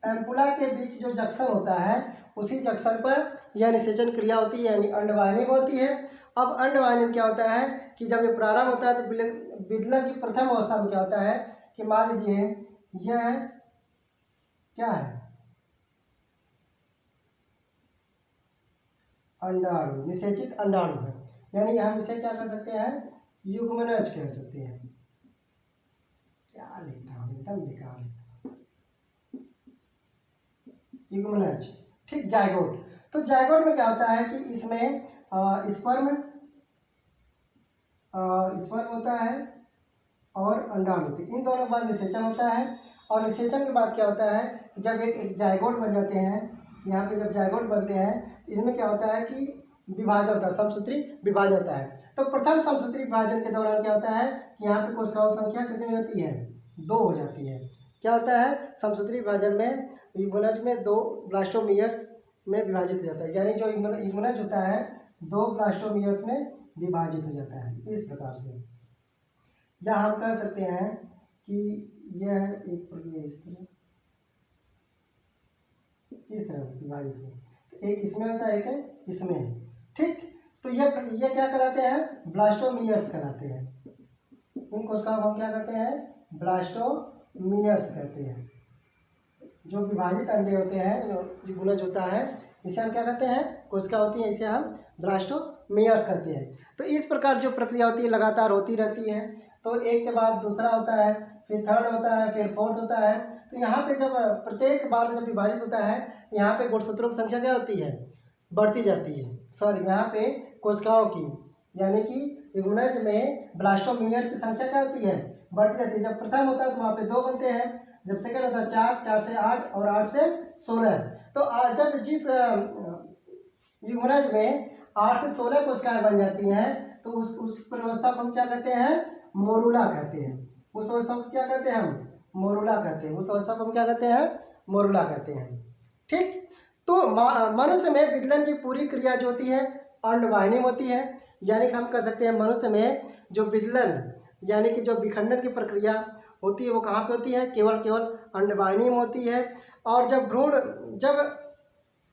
एम्पुला के बीच जो जंक्शन होता है उसी जंक्शन पर यह निषेचन क्रिया होती है, यानी अंडवाहिनी होती है। अब अंडवाहिनी में क्या होता है कि जब ये प्रारंभ होता है तो विदलन की प्रथम अवस्था में क्या होता है कि मान लीजिए यह क्या है, अंडाणु, निषेचित अंडाणु है, यानी हम इसे क्या कह सकते हैं, युग्मनज कह सकते हैं। क्या लिखता हूँ, एकदम बेकार युग्मनज, ठीक। जायगोट, तो जायगोट में क्या होता है कि इसमें स्पर्म होता है और अंडाणु होती है, इन दोनों के बाद निषेचन होता है। और निषेचन के बाद क्या होता है कि जब एक जायगोट बन जाते हैं, यहाँ पे जब जायगोट बनते हैं इसमें क्या होता है कि विभाजन होता है, समसूत्री विभाजन होता है। तो प्रथम समसूत्री विभाजन के दौरान क्या होता है कि यहाँ पे कोशिकाओं की संख्या कितनी होती है, 2 हो जाती है। क्या होता है, समसूत्री विभाजन में युग्मनज में 2 ब्लास्टोमियर्स में विभाजित हो जाता है, यानी जो युग्मनज होता है 2 ब्लास्टोमियर्स में विभाजित हो जाता है। इस प्रकार से या हम कह सकते हैं कि यह एक प्रक्रिया इस तरह विभाजित है, एक इसमें होता है एक इसमें, ठीक। तो यह क्या कहलाते हैं, ब्लास्टोमियर्स कहलाते हैं। इन कोशिकाओं को हम क्या कहते हैं, ब्लास्टोमियर्स कहते हैं। जो विभाजित अंडे होते हैं, जो युग्मनज होता है, इसे हम क्या कहते हैं, कोशिका होती है, इसे हम ब्लास्टोमियर्स कहते हैं। तो इस प्रकार जो प्रक्रिया होती है लगातार होती रहती है। तो एक के बाद दूसरा होता है, फिर थर्ड होता है, फिर फोर्थ होता है। तो यहाँ पे जब प्रत्येक बार जब विभाजित होता है तो यहाँ पे गुणसूत्रों की संख्या क्या होती है, बढ़ती जाती है। सॉरी, यहाँ पे कोशिकाओं की, यानी कि युग्मनज में ब्लास्टोमियर्स की संख्या क्या होती है, बढ़ती जाती है। जब प्रथम होता है तो वहाँ पे 2 बनते हैं, जब सेकंड होता है 4, 4 से 8 और 8 से 16। तो जब जिस युग्मनज में 8 से 16 कोशिकाएं बन जाती हैं तो उस अवस्था को हम क्या कहते हैं, मोरुला कहते हैं। उस अवस्था को क्या कहते हैं हम, मोरुला कहते हैं। उस अवस्था को हम क्या कहते हैं, मोरुला कहते हैं, ठीक। तो मनुष्य में विदलन की पूरी क्रिया जो होती है अंडवाहिनी में होती है, यानी कि हम कह सकते हैं मनुष्य में जो विदलन यानी कि जो विखंडन की प्रक्रिया होती है वो कहाँ पे होती है, केवल अंडवाहिनी में होती है। और जब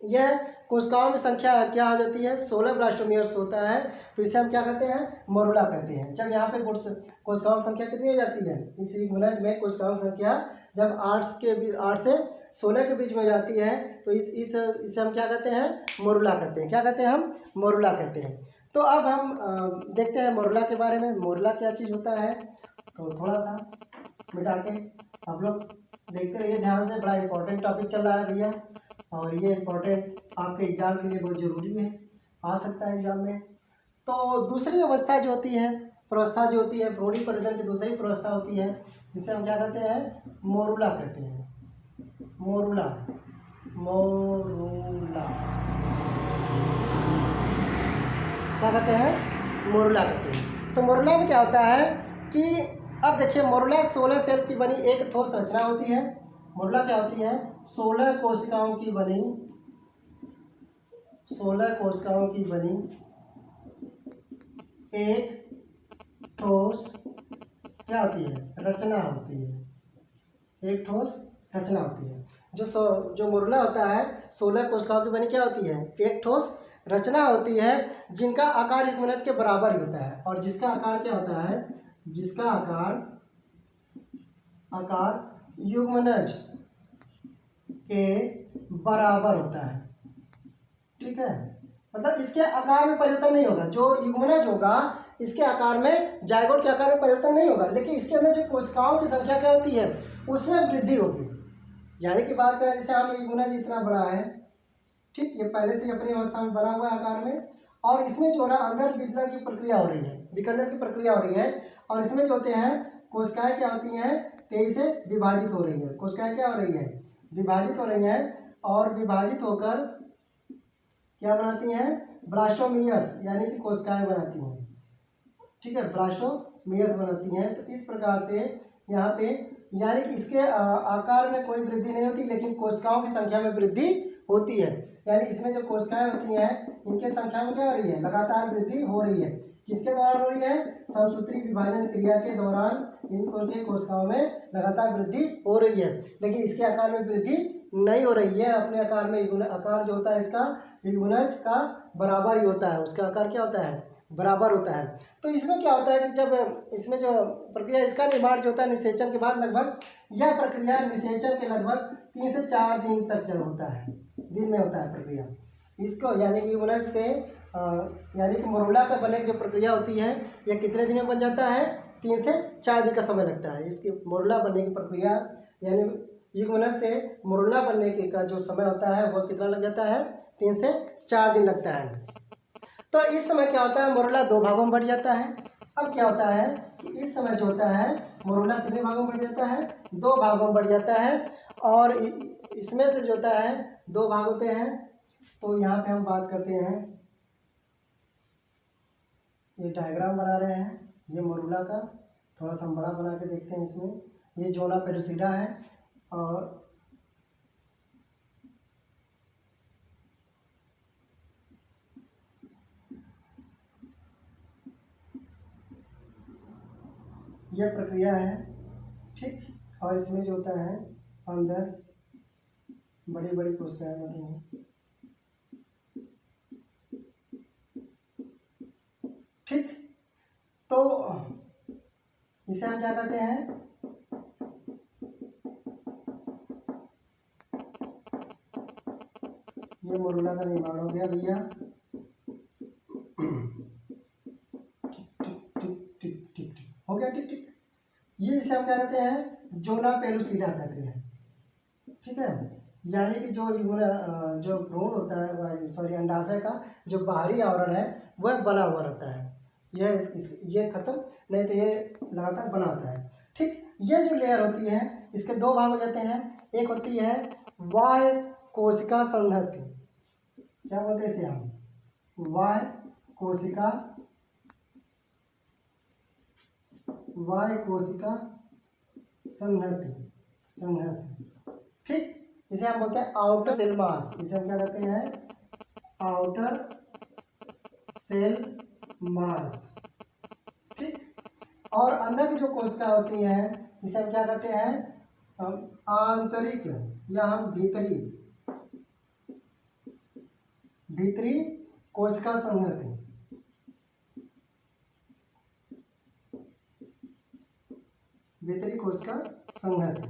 यह कोशिकाओं में संख्या क्या हो जाती है, 16 ब्लास्टोमियर्स होता है, तो इसे हम क्या कहते हैं, मोरुला कहते हैं। जब यहाँ पे कोशिकाओं की संख्या कितनी हो जाती है, इस युग्मनज में कोशिकाओं की संख्या जब 8 से 16 के बीच में जाती है तो इसे हम क्या कहते हैं, मोरुला कहते हैं। क्या कहते हैं हम, मोरुला कहते हैं। तो अब हम देखते हैं मोरुला के बारे में, मोरुला क्या चीज़ होता है। तो थोड़ा सा मिटा के आप लोग देखते रहिए ध्यान से, बड़ा इंपॉर्टेंट टॉपिक चल रहा है भैया, और ये इम्पोर्टेंट आपके एग्ज़ाम के लिए बहुत ज़रूरी है, आ सकता है एग्ज़ाम में। तो दूसरी अवस्था जो होती है, प्रवस्था जो होती है, भ्रूणी परिवर्तन की दूसरी प्रवस्था होती है, जिसे हम क्या कहते हैं, मोरुला कहते हैं। मोरुला क्या कहते हैं, मोरुला कहते हैं। तो मोरुला में क्या होता है कि अब देखिए, मोरुला 16 सेल की बनी एक ठोस रचना होती है। मोरुला क्या होती है, 16 कोशिकाओं की बनी, 16 कोशिकाओं की बनी एक ठोस क्या होती है, रचना होती है, एक ठोस रचना होती है। जो मोरुला होता है 16 कोशिकाओं की बनी क्या होती है, एक ठोस रचना होती है, जिनका आकार युग्मनज के बराबर ही होता है। और जिसका आकार क्या होता है, जिसका आकार युग्मनज के बराबर होता है। ठीक है, मतलब इसके आकार में परिवर्तन नहीं होगा। जो युग्मनज होगा इसके आकार में, जायगोट के आकार में परिवर्तन नहीं होगा, लेकिन इसके अंदर जो कोशिकाओं की संख्या क्या होती है, उसमें वृद्धि होगी। यानी कि बात करें, जैसे हम युग्मनज इतना बड़ा है, ठीक, ये पहले से अपनी अवस्था में बना हुआ है आकार में, और इसमें जो है अंदर विघटन की प्रक्रिया हो रही है, विकर्ण की प्रक्रिया हो रही है, और इसमें जो होते हैं कोशिकाएं क्या होती हैं, तेजी से विभाजित हो रही है। कोशिकाएं क्या हो रही है, विभाजित हो रही है, और विभाजित होकर क्या बनाती हैं, ब्लास्टोमियर्स यानी कि कोशिकाएं बनाती हैं। ठीक है, ब्लास्टोमियर्स बनाती हैं। तो इस प्रकार से यहाँ पे यानी कि इसके आकार में कोई वृद्धि नहीं होती, लेकिन कोशिकाओं की संख्या में वृद्धि होती है। यानी इसमें जो कोशिकाएं होती हैं इनके संख्या में क्या हो रही है, लगातार वृद्धि हो रही है। किसके दौरान हो रही है, समसूत्री विभाजन क्रिया के दौरान इनके कोशिकाओं में लगातार वृद्धि हो रही है, लेकिन इसके आकार में वृद्धि नहीं हो रही है। अपने आकार में आकार जो होता है इसका युग्मनज का बराबर ही होता है, उसका आकार क्या होता है, बराबर होता है। तो इसमें क्या होता है कि जब इसमें जो प्रक्रिया, इसका निर्माण जो होता है निषेचन के बाद, लगभग यह प्रक्रिया निषेचन के लगभग 3 से 4 दिन तक जो होता है, दिन में होता है प्रक्रिया। इसको यानी कि युग्मनज से यानी कि मोरुला का बनने की जो प्रक्रिया होती है, यह कितने दिन में बन जाता है, 3 से 4 दिन का समय लगता है इसकी मोरुला बनने की प्रक्रिया। यानी युग्मनज से मोरुला बनने के का जो समय होता है वह कितना लग जाता है, 3 से 4 दिन लगता है। तो इस समय क्या होता है, मोरुला 2 भागों में बढ़ जाता है। अब क्या होता है कि इस समय जो होता है मोरुला कितने भागों में बढ़ जाता है, 2 भागों में बढ़ जाता है। और इसमें से जो होता है 2 भाग होते हैं। तो यहाँ पे हम बात करते हैं, ये डायग्राम बना रहे हैं, ये मोरुला का, थोड़ा सा हम बड़ा बना के देखते हैं। इसमें ये जोना पेलुसिडा है, और यह प्रक्रिया है। ठीक, और इसमें जो होता है अंदर बड़ी बड़ी कोशिकाएं बन रही हैं। ठीक, तो इसे हम क्या कहते हैं, ये मोरुला का निर्माण हो गया भैया। ठीक हो गया, ठीक। ये इसे हम क्या कहते हैं, जोना पेलुसिडा कहते हैं। ठीक है, यानी कि जो भ्रूण होता है, सॉरी अंडाशय का जो बाहरी आवरण है वह बना हुआ रहता है। ये खत्म नहीं तो ये लगातार बना होता है। ठीक, ये जो लेयर होती है इसके 2 भाग हो जाते हैं। एक होती है बाह्य कोशिका संहति, क्या बोलते हैं इसे हम, बाह्य कोशिका संहति। ठीक, इसे हम बोलते हैं आउटर सेल मास। इसे हम क्या कहते हैं, आउटर सेल मास। ठीक, और अंदर की जो कोशिका होती हैं इसे हम क्या कहते हैं, आंतरिक या हम भीतरी कोशिका संहति। भीतरी कोशिका संहति,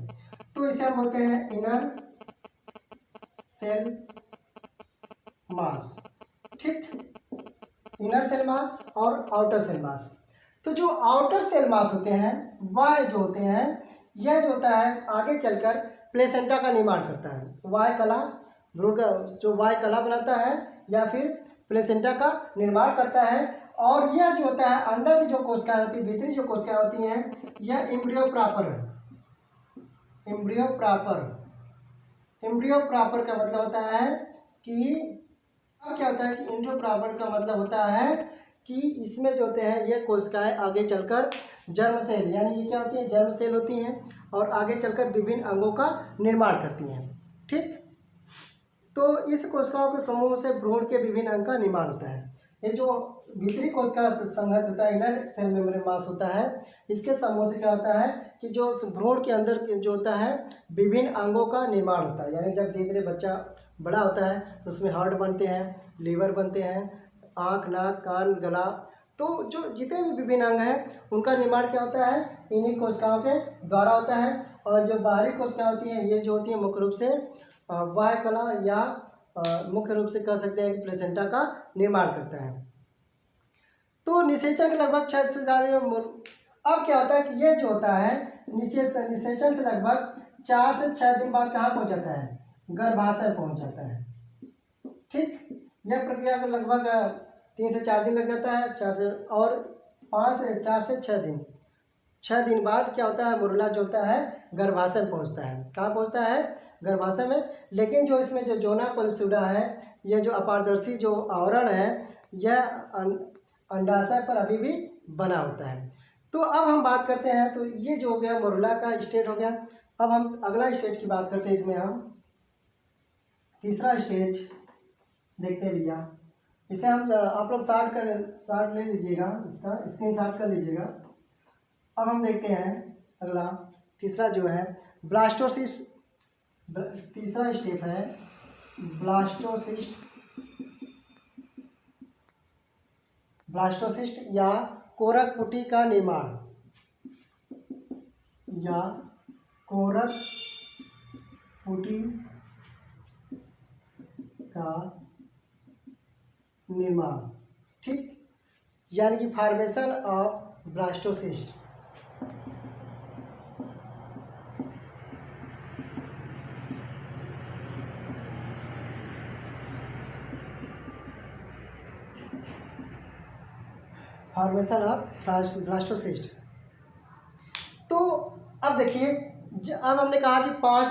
तो इसे हम बोलते हैं इनर सेल मास। ठीक, इनर सेल मास और आउटर सेल मास। तो जो आउटर सेल मास होते हैं वह जो होते हैं, यह जो होता है आगे चलकर प्लेसेंटा का निर्माण करता है। वाय कला, भ्रूण का जो वाय कला बनाता है या फिर प्लेसेंटा का निर्माण करता है। और यह जो होता है अंदर की जो कोशिकाएं होती है, भीतरी जो कोशिकाएं होती हैं, यह एम्ब्रियो प्रॉपर का मतलब होता है कि, अब क्या होता है कि एम्ब्रियो प्रॉपर का मतलब होता है कि इसमें जो होते हैं ये कोशिकाएं आगे चलकर जर्म सेल, यानी ये क्या होती है, जर्म सेल होती हैं और आगे चलकर विभिन्न अंगों का निर्माण करती हैं। ठीक, तो इस कोशिकाओं के समूह से भ्रूण के विभिन्न अंग का निर्माण होता है। ये जो भीतरी कोशिका संघनन होता है, इनर सेल मेम्ब्रेन मास होता है, इसके समूह से क्या होता है कि जो भ्रूण के अंदर जो होता है विभिन्न अंगों का निर्माण होता है। यानी जब धीरे धीरे बच्चा बड़ा होता है तो उसमें हार्ट बनते हैं, लीवर बनते हैं, आँख, नाक, कान, गला, तो जो जितने भी विभिन्न अंग हैं उनका निर्माण क्या होता है, इन्हीं कोशिकाओं के द्वारा होता है। और जो बाहरी कोशिकाएं होती हैं ये जो होती हैं मुख्य रूप से बाह्य कला या मुख्य रूप से कह सकते हैं कि प्लेसेंटा का निर्माण करता है। तो निषेचन के लगभग 6 से 7 अब क्या होता है कि ये जो होता है निषेचन से लगभग 4 से 6 दिन बाद कहाँ पहुँच जाता है, गर्भाशय पहुँच जाता है। ठीक, यह प्रक्रिया को लगभग 3 से 4 दिन लग जाता है, 4 से और 5 से 4 से 6 दिन, 6 दिन बाद क्या होता है, मुरला जो होता है गर्भाशय में पहुँचता है। कहाँ पहुँचता है, गर्भाशय में। लेकिन जो इसमें जो जोना पॉलिस्यूडा है, यह जो अपारदर्शी जो आवरण है, यह अंडाशय पर अभी भी बना होता है। तो अब हम बात करते हैं, तो ये जो हो गया मुरला का स्टेज हो गया। अब हम अगला स्टेज की बात करते हैं। इसमें हम तीसरा स्टेज देखते हैं भैया। इसे हम आप लोग शार्ट ले लीजिएगा, इसका स्क्रीनशॉट कर लीजिएगा। अब हम देखते हैं अगला तीसरा जो है ब्लास्टोसिस्ट। तीसरा स्टेप है ब्लास्टोसिस्ट या कोरक पुटी का निर्माण, या कोरक पुटी का निर्माण। ठीक, यानी कि formation of blastocyst. Formation of blastocyst. तो अब देखिए, अब हमने कहा कि 4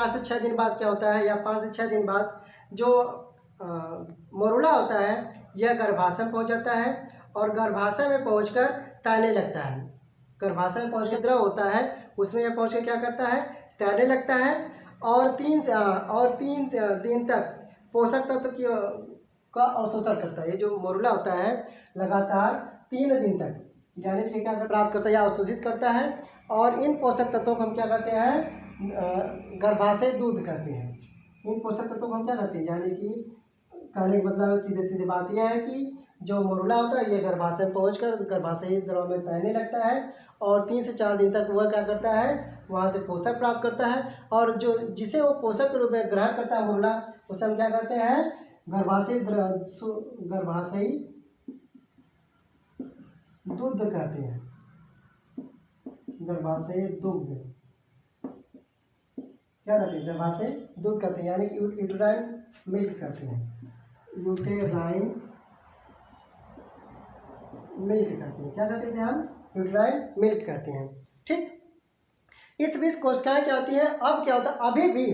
से 6 दिन बाद क्या होता है, या 5 से 6 दिन बाद जो मोरुला होता है यह गर्भाशय में पहुंच जाता है और गर्भाशय में पहुंचकर तैरने लगता है। गर्भाशय में पहुंचकर द्रव होता है उसमें यह पहुंचकर क्या करता है, तैरने लगता है। और 3 दिन तक पोषक तत्व का अवशोषण करता है। ये जो मोरुला होता है लगातार 3 दिन तक, यानी कि क्या प्राप्त करता है या अवशोषित करता है। और इन पोषक तत्वों को हम क्या कहते हैं, गर्भाशय दूध कहते हैं। इन पोषक तत्वों को हम क्या करते हैं, यानी कि कहने का मतलब सीधे सीधे बात यह है कि जो मोरुला होता है ये गर्भाशय में पहुँचकर गर्भाशयी द्रव में तैरने लगता है और 3 से 4 दिन तक वह क्या करता है, वहाँ से पोषक प्राप्त करता है। और जो जिसे वो पोषक के रूप में ग्रहण करता है मोरुला, उसे हम क्या करते हैं, गर्भाशयी दूध कहते हैं। गर्भाशय दुग्ध क्या कहते हैं, गर्भाशय दूध कहते हैं, यानी कि यूटेराइन मिल्क कहते हैं। यूटेराइन मिल्क कहते हैं, क्या कहते हैं हम, यूटेराइन मिल्क कहते हैं। ठीक, इस बीच कोशिकाएं क्या होती हैं, अब क्या होता है, अभी भी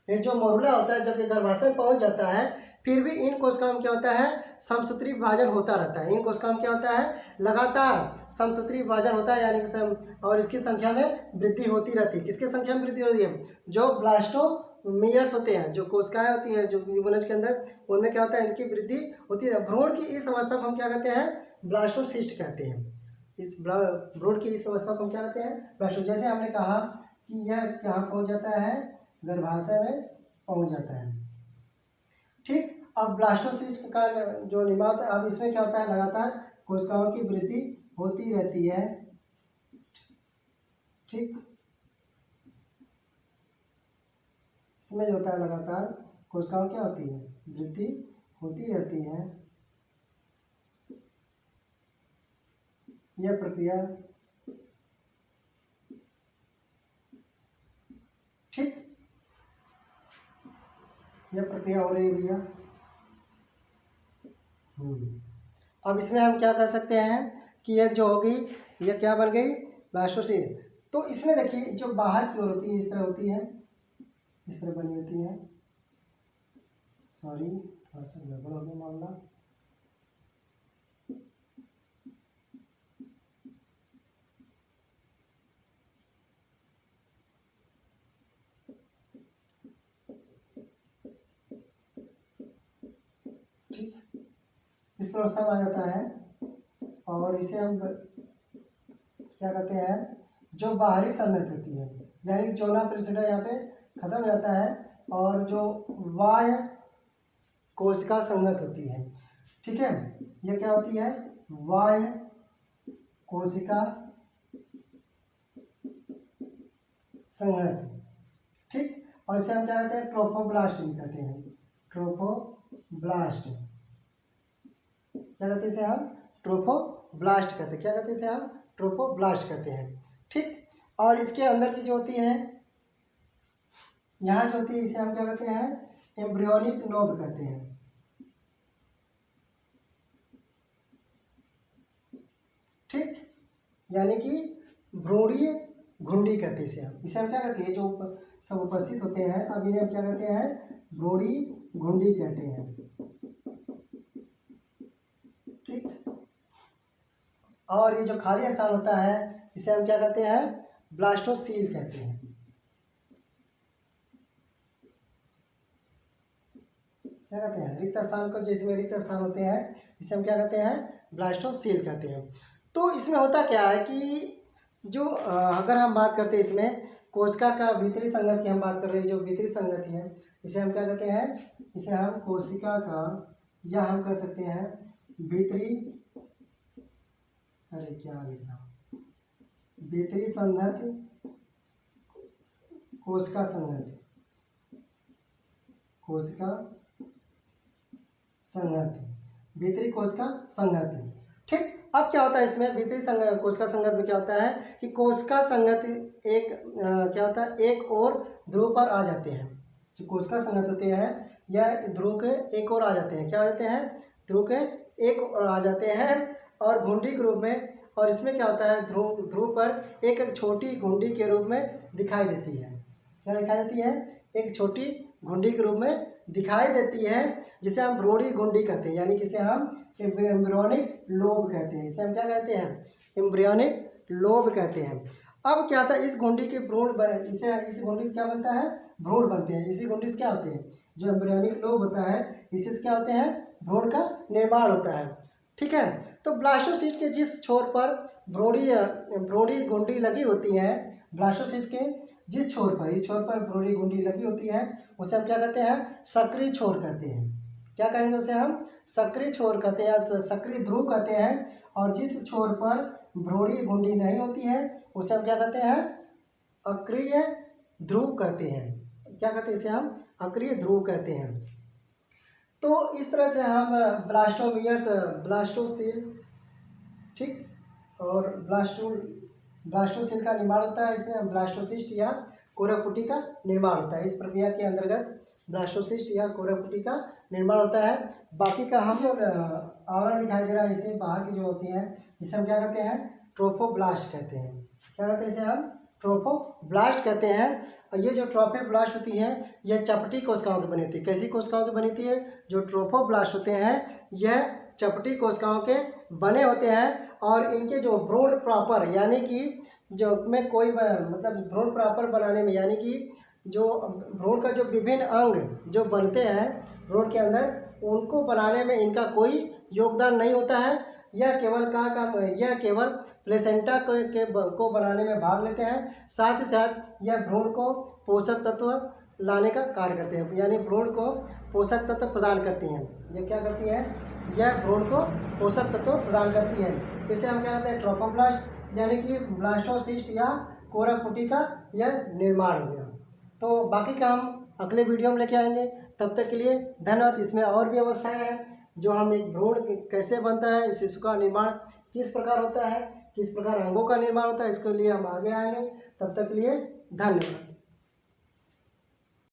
ये जो मोरुला होता है जब ये गर्भाशय में पहुंच जाता है फिर भी इन कोशिकाओं में क्या होता है, समसूत्री विभाजन होता रहता है। इन कोशिकाओं में क्या होता है, लगातार समसूत्री विभाजन होता है, यानी कि और इसकी संख्या में वृद्धि होती रहती है। किसकी संख्या में वृद्धि हो रही है, जो ब्लास्टोमियर्स होते हैं, जो कोशिकाएं होती हैं जो यूबोनज के अंदर, उनमें क्या होता है, इनकी वृद्धि होती है। भ्रूण की इस अवस्था को हम क्या कहते हैं, ब्लास्टोसिस्ट कहते हैं। इस भ्रूण की इस अवस्था को हम क्या कहते हैं, ब्लास्टो। जैसे हमने कहा कि यह कहाँ पहुँच जाता है, गर्भाशय में पहुँच जाता है। ठीक, अब ब्लास्टोसिस्ट का जो निर्माण होता है, अब इसमें क्या होता है, लगातार कोशिकाओं की वृद्धि होती रहती है। ठीक, इसमें जो होता है लगातार कोशिकाओं क्या होती है, वृद्धि होती रहती है। यह प्रक्रिया ठीक, यह प्रक्रिया हो रही है भैया। अब इसमें हम क्या कर सकते हैं कि यह जो होगी यह क्या बन गई, ब्लास्टोसिस्ट। तो इसमें देखिए जो बाहर की ओर होती है इस तरह होती है, इस तरह बनी होती है। सॉरी, थोड़ा सा गड़बड़ हो गया मामला। प्रोस्थम आ जाता है और इसे हम क्या कहते हैं, जो बाहरी संगत होती है, यानी जोना प्रिसिडा यहाँ पे खत्म हो जाता है और जो बाह्य कोशिका संगत होती है, ठीक है, ये क्या होती है, बाह्य कोशिका संगत, ठीक। और इसे हम क्या कहते हैं, ट्रोफोब्लास्ट कहते हैं, ट्रोफोब्लास्ट, क्या कहते हैं इसे हम, ट्रोफोब्लास्ट कहते हैं, क्या कहते हैं इसे हम, ट्रोफोब्लास्ट कहते हैं, ठीक। और इसके अंदर की जो होती है, यहाँ जो होती है, इसे हम क्या कहते हैं, एम्ब्रियोनिक लोब कहते हैं, ठीक, यानी कि भ्रूणीय घुंडी कहते हैं इसे हम क्या कहते हैं, जो सब उपस्थित होते हैं अब इन्हें हम क्या कहते हैं, भ्रूणीय घुंडी कहते हैं, ठीक। और ये जो खाली स्थान होता है इसे हम क्या कहते हैं, ब्लास्टोसील कहते हैं, क्या कहते हैं, रिक्त स्थान को, जिसमें रिक्त स्थान होते हैं इसे हम क्या कहते हैं, ब्लास्टोसील कहते हैं। तो इसमें होता क्या है कि जो अगर हम बात करते हैं इसमें कोशिका का भीतरी संगत की हम बात कर रहे हैं, जो भीतरी संगति है इसे हम क्या कहते हैं, इसे हम कोशिका का, या हम कह सकते हैं भीतरी, अरे क्या लिखा, भीतरी संगत कोशिका संगत, कोशिका संगति, भीतरी कोशिका संगति, ठीक। अब क्या होता है इसमें भीतरी कोशिका संगत में क्या होता है कि कोशिका संगत एक क्या होता है, एक और ध्रुव पर आ जाते हैं, जो कोशिका संगत होते हैं यह ध्रुव के एक और आ जाते हैं, क्या हो जाते हैं, ध्रुव के एक और आ जाते हैं और घुंडी के रूप में, और इसमें क्या होता है, ध्रुव पर एक छोटी घुंडी के रूप में दिखाई देती है, क्या दिखाई देती है, एक छोटी घुंडी के रूप में दिखाई देती है, जिसे हम भ्रूणीय घुंडी कहते हैं, यानी कि इसे हम एम्ब्रियोनिक लोब कहते हैं, इसे हम क्या कहते हैं, एम्ब्रियोनिक लोब कहते हैं। अब क्या था, इस घुंडी के भ्रूण इस घुंडी से क्या बनता है, भ्रूण बनते हैं, इसी घुंडी से क्या होते हैं, जो एम्ब्रियोनिक लोब होता है इससे क्या होते हैं, भ्रूण का निर्माण होता है, ठीक है। तो ब्लास्टोसिस्ट के जिस छोर पर भ्रूणीय घुंडी लगी होती है, ब्लास्टोसिस्ट के जिस छोर पर, इस छोर पर भ्रूणीय घुंडी लगी होती है उसे हम क्या कहते हैं, सक्रिय छोर कहते हैं, क्या कहेंगे उसे हम, सक्रिय छोर कहते हैं, सक्रिय ध्रुव कहते हैं। और जिस छोर पर भ्रूणीय घुंडी नहीं होती है उसे हम क्या कहते हैं, अक्रिय ध्रुव कहते हैं, क्या कहते हैं इसे हम, अक्रिय ध्रुव कहते हैं। तो इस तरह से हम ब्लास्टोसील, ठीक, और ब्लास्टोसील का निर्माण होता है, इसमें ब्लास्टोसिस्ट या कोरापुटी का निर्माण होता है, इस प्रक्रिया के अंतर्गत ब्लास्टोसिस्ट या कोरापुटी का निर्माण होता है। बाकी का हम जो आवरण दिखाई दे रहा है, इसे बाहर की जो होती है इसे हम क्या कहते हैं, ट्रोफोब्लास्ट कहते हैं, क्या कहते हैं इसे हम, ट्रोफोब्लास्ट कहते हैं। और ये जो ट्रोफोब्लास्ट होती है यह चपटी कोशिकाओं की बनी होती है, कैसी कोशिकाओं की बनी होती है, जो ट्रोफोब्लास्ट होते हैं यह चपटी कोशिकाओं के बने होते हैं। और इनके जो भ्रूण प्रॉपर, यानी कि जो में कोई मतलब भ्रूण प्रॉपर बनाने में, यानी कि जो भ्रूण का जो विभिन्न अंग जो बनते हैं भ्रूण के अंदर, उनको बनाने में इनका कोई योगदान नहीं होता है। यह केवल यह केवल प्लेसेंटा को बनाने में भाग लेते हैं, साथ ही साथ यह भ्रूण को पोषक तत्व लाने का कार्य करते हैं, यानी भ्रूण को पोषक तत्व प्रदान करती हैं। ये क्या करती है, यह भ्रूण को पोषक तत्व प्रदान करती है। इसे हम क्या कहते हैं, ट्रोफोब्लास्ट, यानी कि ब्लास्टोसिस्ट या कोरापुटी का यह निर्माण हो गया। तो बाकी का हम अगले वीडियो में लेके आएंगे, तब तक के लिए धन्यवाद। इसमें और भी अवस्थाएं हैं, जो हम एक भ्रूण कैसे बनता है, शिशु का निर्माण किस प्रकार होता है, किस प्रकार अंगों का निर्माण होता है, इसके लिए हम आगे आएंगे। तब तक के लिए धन्यवाद।